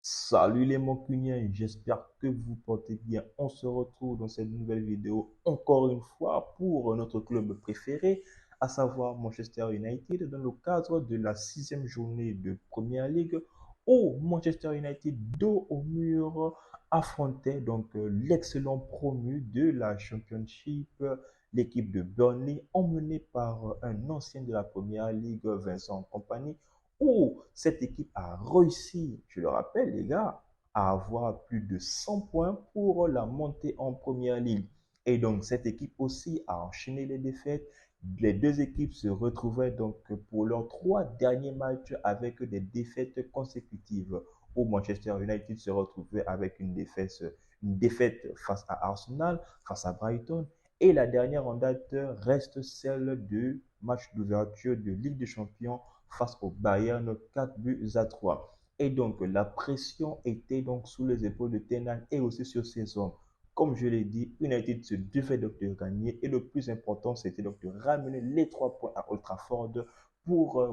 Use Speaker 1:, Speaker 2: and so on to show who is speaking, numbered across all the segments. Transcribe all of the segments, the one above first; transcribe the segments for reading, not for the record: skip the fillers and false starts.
Speaker 1: Salut les Mancuniens, j'espère que vous portez bien. On se retrouve dans cette nouvelle vidéo encore une fois pour notre club préféré, à savoir Manchester United, dans le cadre de la sixième journée de Première Ligue où Manchester United, dos au mur, affrontait l'excellent promu de la Championship, l'équipe de Burnley, emmenée par un ancien de la Première Ligue, Vincent Kompany, où cette équipe a réussi, je le rappelle les gars, à avoir plus de 100 points pour la montée en première ligue. Et donc cette équipe aussi a enchaîné les défaites. Les deux équipes se retrouvaient donc pour leurs trois derniers matchs avec des défaites consécutives, où Manchester United se retrouvait avec une défaite face à Arsenal, face à Brighton. Et la dernière en date reste celle du match d'ouverture de Ligue des Champions face au Bayern, 4 buts à 3. Et donc, la pression était donc sous les épaules de Ten Hag et aussi sur ses hommes. Comme je l'ai dit, United se devait donc de gagner et le plus important, c'était donc de ramener les 3 points à Old Trafford pour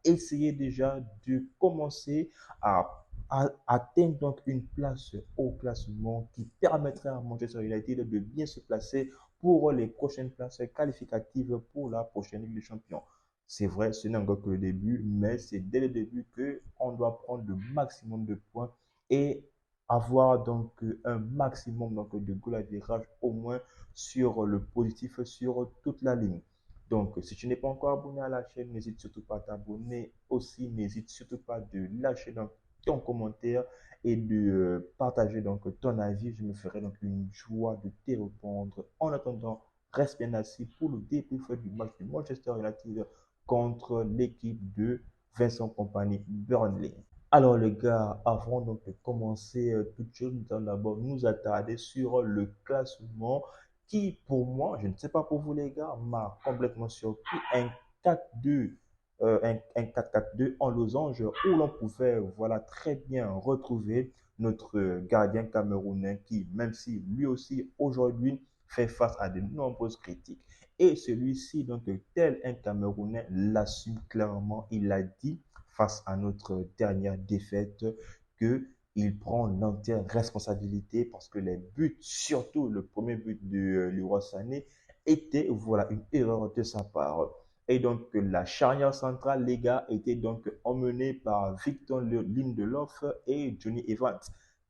Speaker 1: essayer déjà de commencer à atteindre donc une place au classement qui permettrait à Manchester United de bien se placer pour les prochaines places qualificatives pour la prochaine Ligue des Champions. C'est vrai, ce n'est encore que le début, mais c'est dès le début qu'on doit prendre le maximum de points et avoir donc un maximum de goal à virage au moins sur le positif sur toute la ligne. Donc, si tu n'es pas encore abonné à la chaîne, n'hésite surtout pas à t'abonner. Aussi, n'hésite surtout pas de lâcher ton commentaire et de partager ton avis. Je me ferai donc une joie de te répondre. En attendant, reste bien assis pour le débrief du match de Manchester United contre l'équipe de Vincent Kompany Burnley. Alors les gars, avant donc de commencer toute chose, nous allons d'abord nous attarder sur le classement qui, pour moi, je ne sais pas pour vous les gars, m'a complètement surpris. Un 4-2, un 4-4-2 en losange où l'on pouvait très bien retrouver notre gardien camerounais qui, même si lui aussi aujourd'hui fait face à de nombreuses critiques, et celui-ci, donc, tel un Camerounais, l'assume clairement. Il a dit face à notre dernière défaite que il prend l'entière responsabilité parce que les buts, surtout le premier but de Leroy Sané, était une erreur de sa part. Et donc la charnière centrale, les gars, était donc emmenée par Victor Lindelof et Johnny Evans.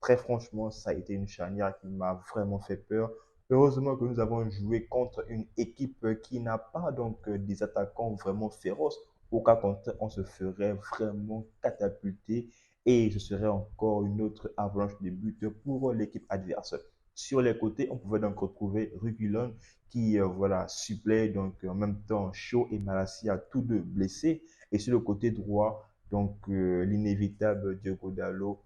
Speaker 1: Très franchement, ça a été une charnière qui m'a vraiment fait peur. Heureusement que nous avons joué contre une équipe qui n'a pas des attaquants vraiment féroces. Au cas contraire, on se ferait vraiment catapulter et ce serait encore une autre avalanche de buts pour l'équipe adverse. Sur les côtés, on pouvait donc retrouver Reguilon qui supplée en même temps Shaw et Malassia, tous deux blessés. Et sur le côté droit, l'inévitable Diogo Dalot.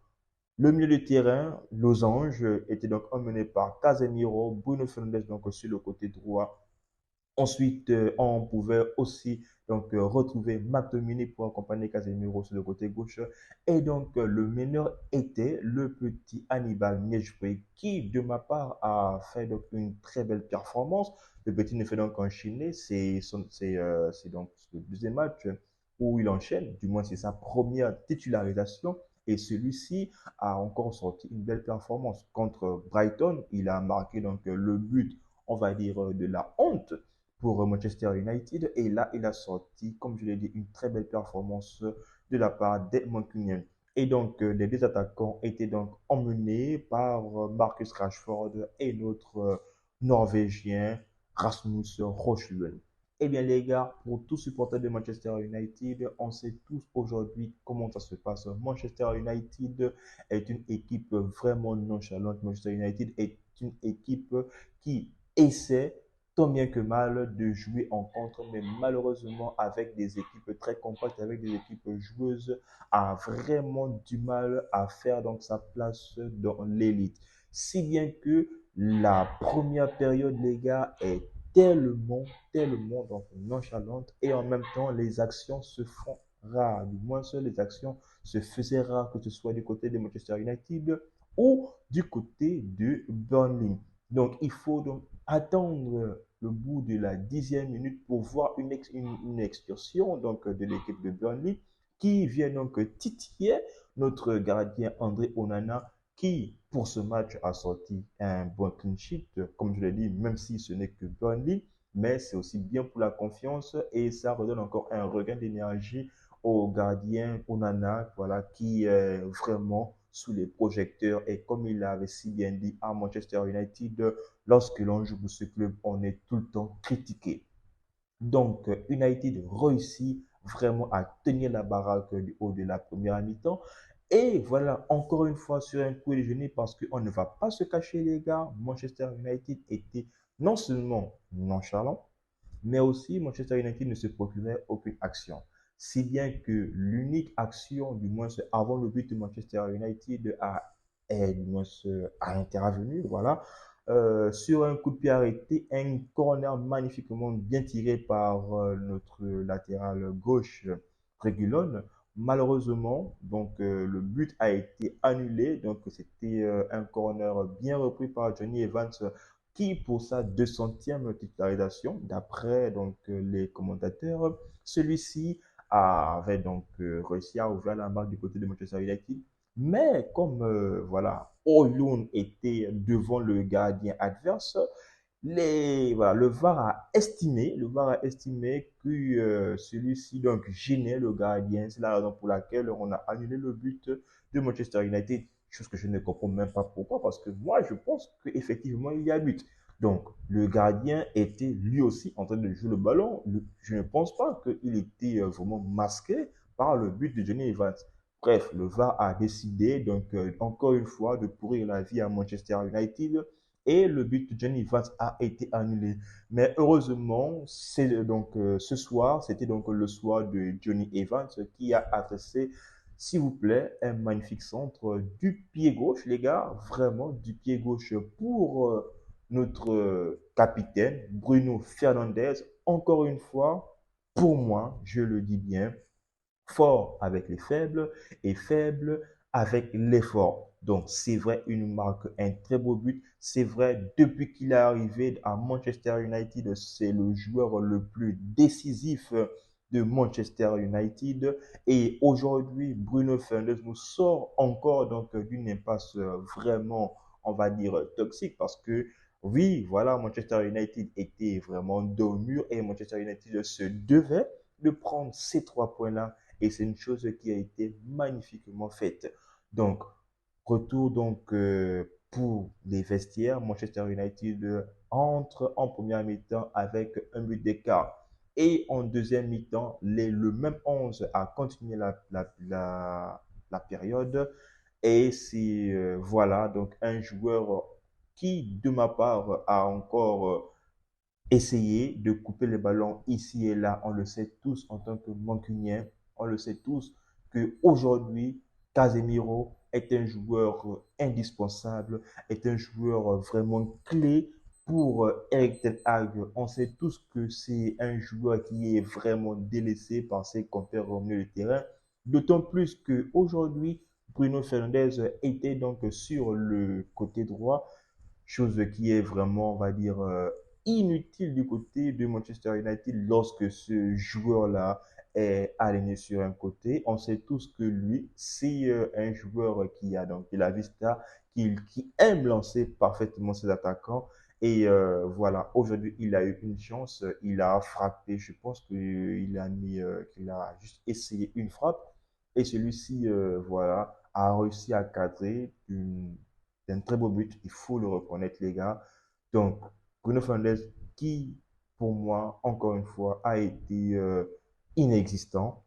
Speaker 1: Le milieu de terrain, Losange, était donc emmené par Casemiro, Bruno Fernandes donc sur le côté droit. Ensuite, on pouvait aussi retrouver McTominay pour accompagner Casemiro sur le côté gauche. Et donc, le meneur était le petit Hannibal Mejbri qui, de ma part, a fait une très belle performance. Le petit ne fait donc enchaîner. C'est donc le deuxième match où il enchaîne, du moins c'est sa première titularisation. Et celui-ci a encore sorti une belle performance. Contre Brighton, il a marqué le but, on va dire, de la honte pour Manchester United. Et là, il a sorti, comme je l'ai dit, une très belle performance de la part des Mancuniens. Et donc, les deux attaquants étaient donc emmenés par Marcus Rashford et notre Norvégien Rasmus Højlund. Eh bien, les gars, pour tous supporters de Manchester United, on sait tous aujourd'hui comment ça se passe. Manchester United est une équipe vraiment nonchalante. Manchester United est une équipe qui essaie tant bien que mal de jouer en contre, mais malheureusement avec des équipes très compactes, avec des équipes joueuses, a vraiment du mal à faire donc sa place dans l'élite. Si bien que la première période, les gars, est tellement nonchalante et en même temps les actions se font rares. Du moins, les actions se faisaient rares, que ce soit du côté de Manchester United ou du côté de Burnley. Donc, il faut donc attendre le bout de la 10e minute pour voir une excursion de l'équipe de Burnley qui vient donc titiller notre gardien André Onana, qui, pour ce match, a sorti un bon clean sheet, comme je l'ai dit, même si ce n'est que Burnley, mais c'est aussi bien pour la confiance et ça redonne encore un regain d'énergie au gardien Onana, voilà, qui est vraiment sous les projecteurs. Et comme il l'avait si bien dit à Manchester United, lorsque l'on joue pour ce club, on est tout le temps critiqué. Donc, United réussit vraiment à tenir la baraque du haut de la première mi-temps. Et voilà, encore une fois, sur un coup de déjeuner, parce qu'on ne va pas se cacher, les gars, Manchester United était non seulement nonchalant, mais aussi Manchester United ne se procurait aucune action. Si bien que l'unique action, du moins avant le but de Manchester United, du moins, a intervenu, voilà, sur un coup de pied arrêté, un corner magnifiquement bien tiré par notre latéral gauche, Reguilon. Malheureusement, donc le but a été annulé. Donc c'était un corner bien repris par Johnny Evans qui, pour sa 200e titularisation, d'après donc les commentateurs, celui-ci avait donc réussi à ouvrir la marque du côté de Manchester United. Mais comme voilà, Oyun était devant le gardien adverse, voilà, le VAR a estimé que celui-ci donc gênait le gardien. C'est la raison pour laquelle on a annulé le but de Manchester United. Chose que je ne comprends même pas pourquoi, parce que moi je pense qu'effectivement il y a but. Donc le gardien était lui aussi en train de jouer le ballon. Je ne pense pas qu'il était vraiment masqué par le but de Johnny Evans. Bref, le VAR a décidé donc encore une fois de pourrir la vie à Manchester United et le but de Johnny Evans a été annulé. Mais heureusement, c'est donc ce soir, c'était donc le soir de Johnny Evans qui a adressé, s'il vous plaît, un magnifique centre du pied gauche, les gars, vraiment du pied gauche pour notre capitaine Bruno Fernandes. Encore une fois, pour moi, je le dis bien, fort avec les faibles et faible avec l'effort. Donc, c'est vrai, une marque, un très beau but. C'est vrai, depuis qu'il est arrivé à Manchester United, c'est le joueur le plus décisif de Manchester United. Et aujourd'hui, Bruno Fernandes nous sort encore donc d'une impasse vraiment, on va dire, toxique parce que oui, voilà, Manchester United était vraiment dos au mur et Manchester United se devait de prendre ces 3 points-là et c'est une chose qui a été magnifiquement faite. Donc, retour donc pour les vestiaires. Manchester United entre en première mi-temps avec un but d'écart. Et en deuxième mi-temps, le même 11 a continué la période. Et c'est voilà, donc un joueur qui, de ma part, a encore essayer de couper les ballons ici et là. On le sait tous en tant que Mancunien. On le sait tous qu'aujourd'hui, Casemiro est un joueur indispensable, est un joueur vraiment clé pour Eric Ten Hag. On sait tous que c'est un joueur qui est vraiment délaissé par ses compères au milieu de terrain. D'autant plus qu'aujourd'hui, Bruno Fernandes était donc sur le côté droit, chose qui est vraiment, on va dire, inutile du côté de Manchester United lorsque ce joueur-là est aligné sur un côté. On sait tous que lui, c'est un joueur qui a donc de la vista, qui aime lancer parfaitement ses attaquants. Et voilà, aujourd'hui, il a eu une chance, il a frappé, je pense qu'il a juste essayé une frappe. Et celui-ci, voilà, a réussi à cadrer un très beau but, il faut le reconnaître, les gars. Donc, Bruno Fernandes, qui, pour moi, encore une fois, a été inexistant.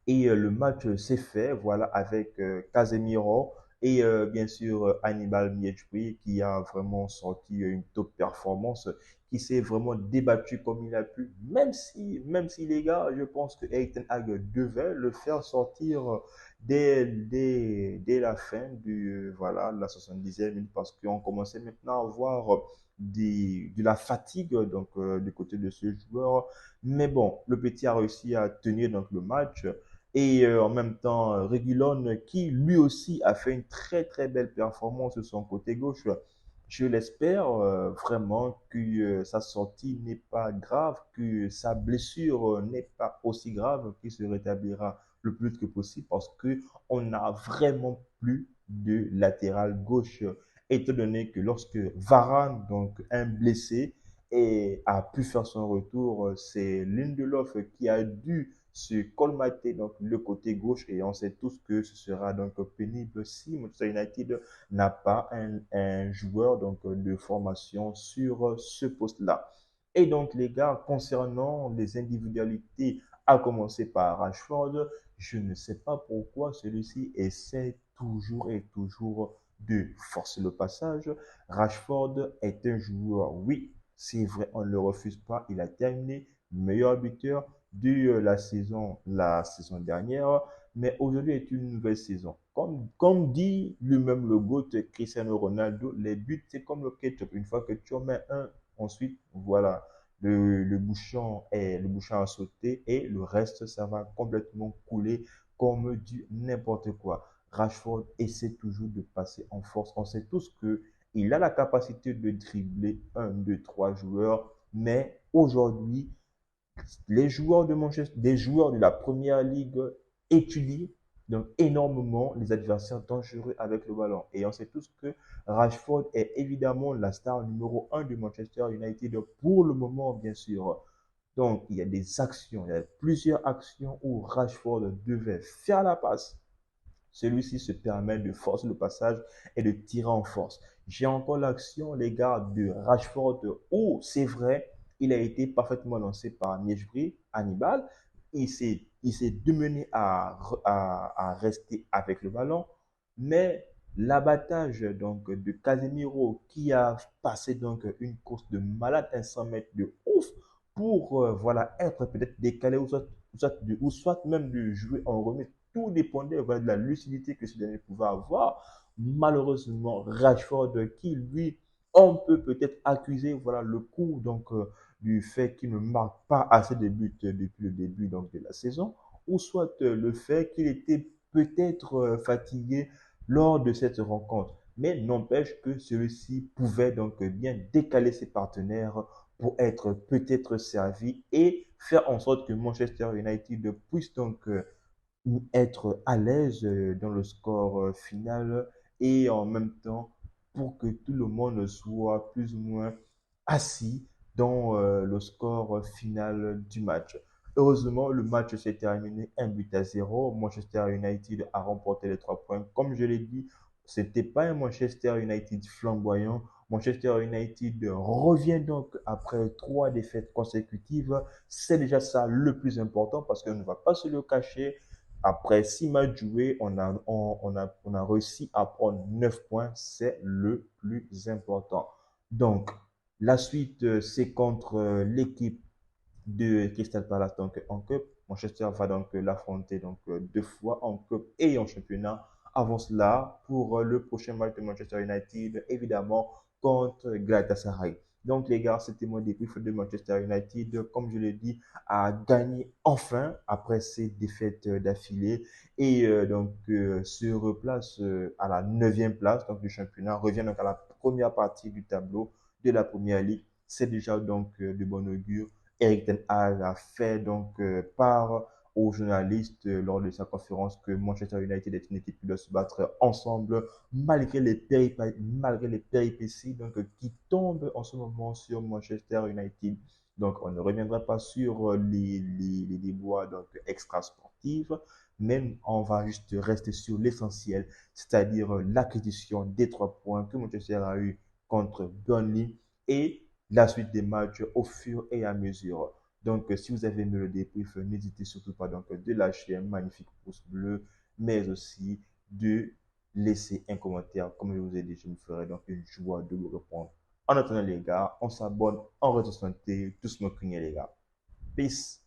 Speaker 1: Et le match s'est fait, voilà, avec Casemiro et bien sûr Hannibal Mejbri qui a vraiment sorti une top performance, qui s'est vraiment débattu comme il a pu, même si les gars, je pense que Erik Ten Hag devait le faire sortir dès la fin voilà, la 70e minute parce qu'on commençait maintenant à voir de la fatigue donc du côté de ce joueur. Mais bon, le petit a réussi à tenir donc le match. Et en même temps, Reguilon, qui lui aussi a fait une très très belle performance de son côté gauche. Je l'espère vraiment que sa sortie n'est pas grave, que sa blessure n'est pas aussi grave, qu'il se rétablira le plus vite que possible parce que on n'a vraiment plus de latéral gauche. Étant donné que lorsque Varane, donc un blessé, a pu faire son retour, c'est Lindelof qui a dû se colmater donc le côté gauche et on sait tous que ce sera donc pénible si Manchester United n'a pas un joueur donc de formation sur ce poste-là. Et donc les gars, concernant les individualités, à commencer par Rashford, je ne sais pas pourquoi celui-ci essaie toujours et toujours de forcer le passage. Rashford est un joueur, oui, c'est vrai, on ne le refuse pas. Il a terminé meilleur buteur de la saison dernière, mais aujourd'hui est une nouvelle saison. Comme dit lui-même le GOAT Cristiano Ronaldo, les buts, c'est comme le ketchup. Une fois que tu en mets un, ensuite, voilà, le bouchon a sauté et le reste, ça va complètement couler comme du n'importe quoi. Rashford essaie toujours de passer en force. On sait tous que il a la capacité de dribbler un, deux, trois joueurs, mais aujourd'hui, des joueurs de la première ligue étudient donc énormément les adversaires dangereux avec le ballon. Et on sait tous que Rashford est évidemment la star numéro un de Manchester United pour le moment, bien sûr. Donc, il y a des actions, il y a plusieurs actions où Rashford devait faire la passe. Celui-ci se permet de forcer le passage et de tirer en force. J'ai encore l'action, les gars, de Rashford où c'est vrai, il a été parfaitement lancé par Niejbri, Hannibal. Il s'est démené à rester avec le ballon, mais l'abattage donc de Casemiro qui a passé donc une course de malade à 100 mètres de ouf pour voilà être peut-être décalé ou soit même de jouer en remise, tout dépendait voilà, de la lucidité que ce dernier pouvait avoir. Malheureusement, Rashford, qui lui, on peut peut-être accuser voilà, le coup donc, du fait qu'il ne marque pas assez de buts depuis le début donc, de la saison, ou soit le fait qu'il était peut-être fatigué lors de cette rencontre. Mais n'empêche que celui-ci pouvait donc bien décaler ses partenaires pour être peut-être servi et faire en sorte que Manchester United puisse donc être à l'aise dans le score final et en même temps pour que tout le monde soit plus ou moins assis dans le score final du match. Heureusement, le match s'est terminé 1 but à 0. Manchester United a remporté les 3 points. Comme je l'ai dit, ce n'était pas un Manchester United flamboyant. Manchester United revient donc après 3 défaites consécutives. C'est déjà ça le plus important parce qu'on ne va pas se le cacher. Après 6 matchs joués, on a réussi à prendre 9 points. C'est le plus important. Donc, la suite, c'est contre l'équipe de Crystal Palace donc, en Cup. Manchester va donc l'affronter donc, 2 fois en Cup et en championnat. Avant cela, pour le prochain match de Manchester United, évidemment, contre Galatasaray. Donc, les gars, c'était mon débrief de Manchester United. Comme je l'ai dit, a gagné enfin après ces défaites d'affilée et donc se replace à la 9e place donc, du championnat, revient donc à la première partie du tableau de la première ligue. C'est déjà donc de bon augure. Eric Ten Hag a fait donc part aux journalistes lors de sa conférence que Manchester United est une équipe qui doit se battre ensemble malgré les péripéties donc, qui tombent en ce moment sur Manchester United. Donc, on ne reviendra pas sur les déboires donc, extra-sportifs, mais on va juste rester sur l'essentiel, c'est-à-dire l'acquisition des 3 points que Manchester a eu contre Burnley et la suite des matchs au fur et à mesure. Donc, si vous avez aimé le débrief, n'hésitez surtout pas donc, de lâcher un magnifique pouce bleu, mais aussi de laisser un commentaire. Comme je vous ai dit, je me ferai donc une joie de vous répondre. En attendant, les gars, on s'abonne, on reste en santé, tous nos crignels, les gars. Peace.